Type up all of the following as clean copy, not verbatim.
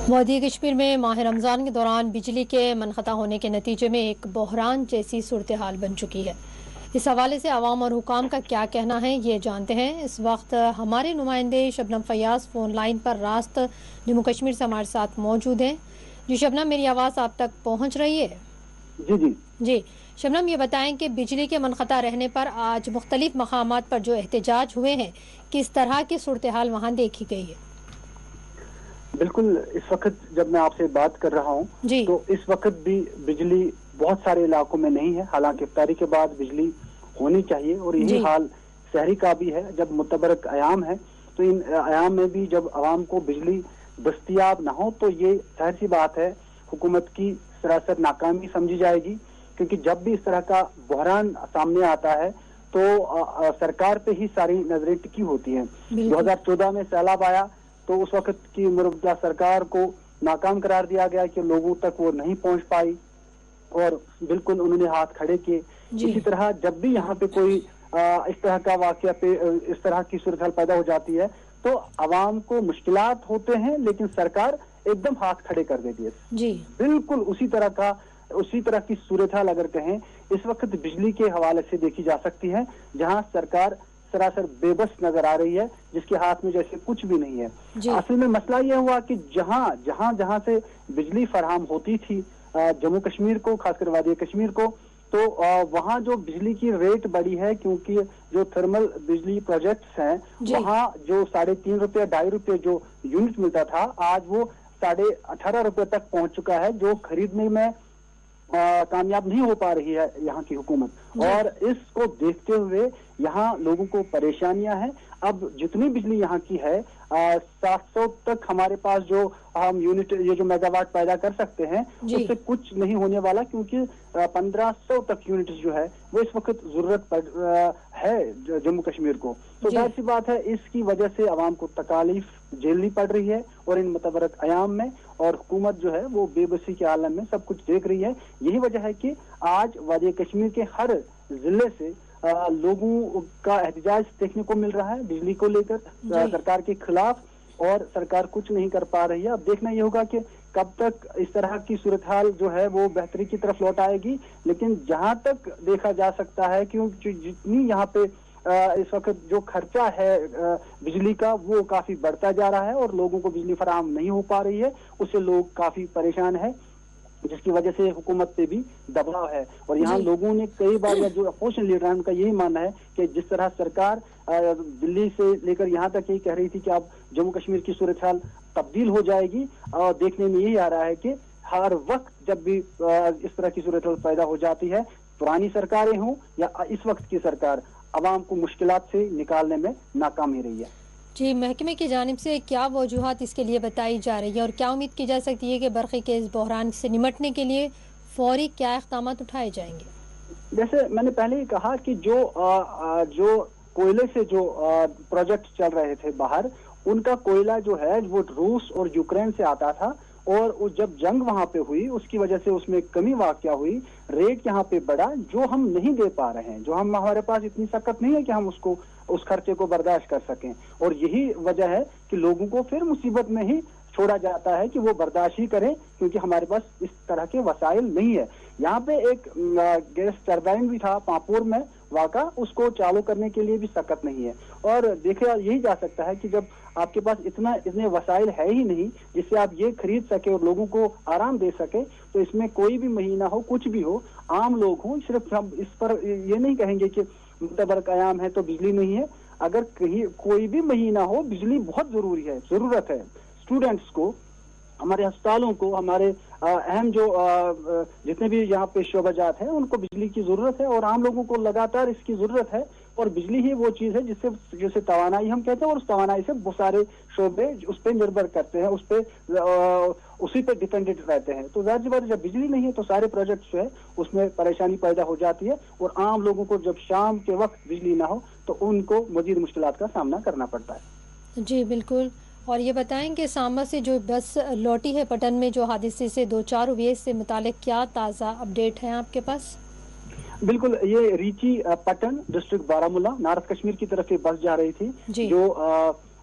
वदी कश्मीर में माह रमज़ान के दौरान बिजली के मनक़ता होने के नतीजे में एक बहरान जैसी सूरत हाल बन चुकी है। इस हवाले से आवाम और हुकाम का क्या कहना है, ये जानते हैं। इस वक्त हमारे नुमाइंदे शबनम फयाज फ़ोन लाइन पर रास्त जम्मू कश्मीर से हमारे साथ मौजूद हैं। जी शबनम, मेरी आवाज़ आप तक पहुँच रही है? जी शबनम, ये बताएं कि बिजली के मनक़ता रहने पर आज मुख्तलिफ मकामात पर जो एहतजाज हुए हैं, किस तरह की सूरत हाल वहाँ देखी गई है? बिल्कुल, इस वक्त जब मैं आपसे बात कर रहा हूँ तो इस वक्त भी बिजली बहुत सारे इलाकों में नहीं है। हालांकि इफ्तारी के बाद बिजली होनी चाहिए और यही हाल शहरी का भी है। जब मुतबरक अयाम है तो इन अयाम में भी जब आवाम को बिजली दस्तयाब ना हो तो ये जाहिर सी बात है हुकूमत की सरासर नाकामी समझी जाएगी, क्योंकि जब भी इस तरह का बहरान सामने आता है तो सरकार पे ही सारी नजरें टिकी होती हैं। 2014 में सैलाब आया तो उस वक्त की मुरब्बा सरकार को नाकाम करार दिया गया कि लोगों तक वो नहीं पहुंच पाई और बिल्कुल उन्होंने हाथ खड़े किए। इसी तरह जब भी यहाँ पे कोई इस तरह का वाकया पे इस तरह की सूरत हाल पैदा हो जाती है तो आवाम को मुश्किलात होते हैं, लेकिन सरकार एकदम हाथ खड़े कर देती है। बिल्कुल उसी तरह की सूरत हाल अगर कहें इस वक्त बिजली के हवाले से देखी जा सकती है, जहाँ सरकार सरासर बेबस नजर आ रही है, जिसके हाथ में जैसे कुछ भी नहीं है। असल में मसला यह हुआ कि जहां से बिजली फराहम होती थी जम्मू कश्मीर को, खासकर वादी कश्मीर को, तो वहां जो बिजली की रेट बढ़ी है, क्योंकि जो थर्मल बिजली प्रोजेक्ट्स हैं वहां जो 3.5 रुपये 2.5 रुपये जो यूनिट मिलता था आज वो 18.5 रुपये तक पहुंच चुका है, जो खरीदने में कामयाब नहीं हो पा रही है यहाँ की हुकूमत। और इसको देखते हुए यहाँ लोगों को परेशानियां हैं। अब जितनी बिजली यहाँ की है 700 तक हमारे पास जो हम यूनिट ये जो मेगावाट पैदा कर सकते हैं उससे कुछ नहीं होने वाला, क्योंकि 1500 तक यूनिट जो है वो इस वक्त जरूरत है जम्मू कश्मीर को। तो जाहिर सी बात है इसकी वजह से आवाम को तकालीफ झेलनी पड़ रही है और इन मुतबरक अयाम में, और हुकूमत जो है वो बेबसी के आलम में सब कुछ देख रही है। यही वजह है कि आज वादी कश्मीर के हर जिले से लोगों का एहतजाज देखने को मिल रहा है बिजली को लेकर सरकार के खिलाफ, और सरकार कुछ नहीं कर पा रही है। अब देखना ये होगा कि कब तक इस तरह की सूरत हाल जो है वो बेहतरी की तरफ लौट आएगी। लेकिन जहां तक देखा जा सकता है क्योंकि जितनी यहाँ पे इस वक्त जो खर्चा है बिजली का वो काफी बढ़ता जा रहा है और लोगों को बिजली फराहम नहीं हो पा रही है, उससे लोग काफी परेशान है, जिसकी वजह से हुकूमत पे भी दबाव है। और यहाँ लोगों ने कई बार, या जो अपोजिशन लीडर हैं उनका यही मानना है कि जिस तरह सरकार दिल्ली से लेकर यहाँ तक यही कह रही थी कि अब जम्मू कश्मीर की सूरत हाल तब्दील हो जाएगी, और देखने में यही आ रहा है कि हर वक्त जब भी इस तरह की सूरत हाल पैदा हो जाती है, पुरानी सरकारें हों या इस वक्त की सरकार, आवाम को मुश्किलात से निकालने में नाकाम ही रही है। जी, महकमे की जानिब से क्या वजूहात इसके लिए बताई जा रही है और क्या उम्मीद की जा सकती है कि बरक़ी के इस बहरान से निमटने के लिए फौरी क्या इक़दाम उठाए जाएंगे? जैसे मैंने पहले ही कहा कि जो कोयले से जो प्रोजेक्ट चल रहे थे बाहर, उनका कोयला जो है वो रूस और यूक्रेन से आता था, और जब जंग वहां पे हुई उसकी वजह से उसमें कमी वाक़या हुई, रेट यहाँ पे बढ़ा, जो हम नहीं दे पा रहे हैं, जो हमारे पास इतनी सकत नहीं है कि हम उस खर्चे को बर्दाश्त कर सकें। और यही वजह है कि लोगों को फिर मुसीबत में ही छोड़ा जाता है कि वो बर्दाश्त ही करें, क्योंकि हमारे पास इस तरह के वसाइल नहीं है। यहाँ पे एक गैस टरबाइन भी था पापुर में वाका, उसको चालू करने के लिए भी सकत नहीं है। और देखा यही जा सकता है कि जब आपके पास इतने वसाइल है ही नहीं जिससे आप ये खरीद सके और लोगों को आराम दे सके, तो इसमें कोई भी महीना हो, कुछ भी हो, आम लोग हों, सिर्फ हम इस पर ये नहीं कहेंगे कि मुतबरक अयाम है तो बिजली नहीं है। अगर कहीं कोई भी महीना हो, बिजली बहुत जरूरत है स्टूडेंट्स को, हमारे अस्पतालों को, हमारे अहम जो जितने भी यहाँ पे शोबाजात हैं उनको बिजली की जरूरत है, और आम लोगों को लगातार इसकी जरूरत है। और बिजली ही वो चीज है जिससे तवानाई हम कहते हैं, और उस तवानाई से बहुत सारे शोबे उस पर निर्भर करते हैं, उसी पे डिपेंडेंट रहते हैं। तो जाहिर सी बात है जब बिजली नहीं है तो सारे प्रोजेक्ट्स जो है उसमें परेशानी पैदा हो जाती है, और आम लोगों को जब शाम के वक्त बिजली ना हो तो उनको मजीद मुश्किलात का सामना करना पड़ता है। जी बिल्कुल। और ये बताएं कि सामा से जो बस लौटी है पटन में जो हादसे से 2-4 हुए, इससे मुतालिक क्या ताज़ा अपडेट है आपके पास? बिल्कुल, ये रीची पटन डिस्ट्रिक्ट बारामूला नॉर्थ कश्मीर की तरफ ये बस जा रही थी, जो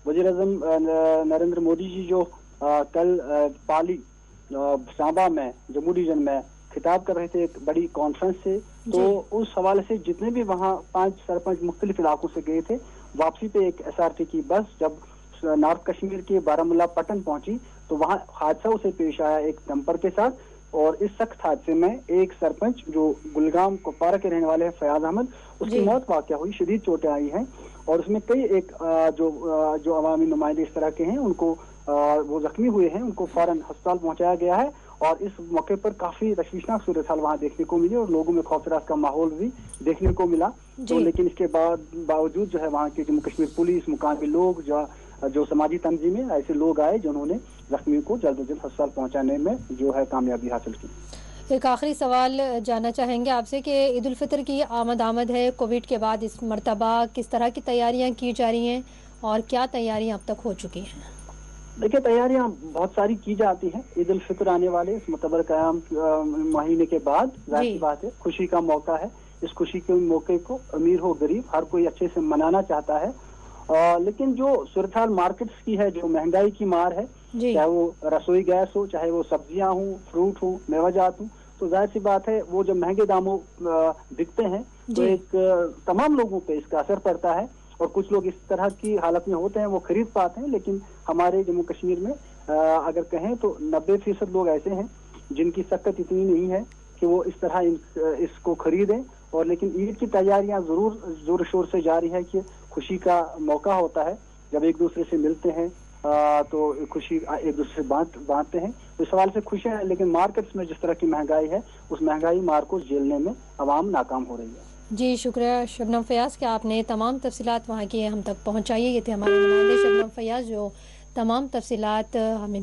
वज़ीर-ए-आज़म नरेंद्र मोदी जी जो کل پالی سانبا میں جموں ڈویژن میں خطاب کر رہے تھے ایک بڑی کانفرنس سے، تو اس حوالے سے جتنے بھی وہاں 5 سرپنچ مختلف علاقوں سے گئے تھے، واپسی پہ ایک SRT کی بس جب نارتھ کشمیر کے بارامولہ پٹن پہنچی تو وہاں حادثہ اسے پیش آیا ایک ڈمپر کے ساتھ، اور اس سخت حادثے میں ایک سرپنچ جو گلگام کپوارہ کے رہنے والے ہیں فیاض احمد، اس کی موت واقع ہوئی، شدید چوٹیں آئی ہیں، اور اس میں کئی ایک جو عوامی نمائندے اس طرح کے ہیں ان کو وہ زخمی ہوئے ہیں، ان کو فوراً ہسپتال پہنچایا گیا ہے، اور اس موقع پر کافی تشویشناک صورتحال وہاں دیکھنے کو ملی اور لوگوں میں خوف راز کا ماحول بھی دیکھنے کو ملا۔ تو لیکن اس کے باوجود جو ہے وہاں کی جموں کشمیر پولیس، مقامی لوگ، جو سماجی تنظیمیں، ایسے لوگ آئے جنہوں نے زخمیوں کو جلد از جلد ہسپتال پہنچانے میں جو ہے کامیابی حاصل کی۔ ایک آخری سوال جاننا چاہیں گے آپ سے کہ عید الفطر کی آمد ہے، کووڈ کے بعد اس مرتبہ کس طرح کی تیاریاں کی جا رہی ہیں اور کیا تیاریاں اب تک ہو چکی ہیں؟ دیکھیے تیاریاں بہت ساری کی جاتی ہیں، عید الفطر آنے والے اس معتبر قیام مہینے کے بعد، ظاہر سی بات ہے خوشی کا موقع ہے، اس خوشی کے موقع کو امیر ہو غریب ہر کوئی اچھے سے منانا چاہتا ہے، لیکن جو صورتحال مارکیٹس کی ہے، جو مہنگائی کی مار ہے، چاہے وہ رسوئی گیس ہو، چاہے وہ سبزیاں ہوں، فروٹ ہوں، میوہ جات ہوں، تو ظاہر سی بات ہے وہ جب مہنگے داموں بکتے ہیں تو ایک تمام لوگوں پہ اس کا اثر پڑتا ہے، اور کچھ لوگ اس طرح کی حالت میں ہوتے ہیں وہ خرید پاتے ہیں، لیکن ہمارے جموں کشمیر میں اگر کہیں تو 90% لوگ ایسے ہیں جن کی سکت اتنی نہیں ہے کہ وہ اس طرح اس کو خریدیں، اور لیکن عید کی تیاریاں ضرور زور شور سے جاری ہے کہ خوشی کا موقع ہوتا ہے جب ایک دوسرے سے ملتے ہیں تو خوشی ایک دوسرے سے بانٹتے ہیں، اس سوال سے خوش ہیں، لیکن مارکیٹس میں جس طرح کی مہنگائی ہے اس مہنگائی مار کو جھیلنے میں عوام ناکام ہو رہی ہے۔ جی شکریہ شبنم فیاض کہ آپ نے تمام تفصیلات وہاں کی ہم تک پہنچائی۔ یہ تھے ہمارے نمائندے شبنم فیاض جو تمام تفصیلات ہمیں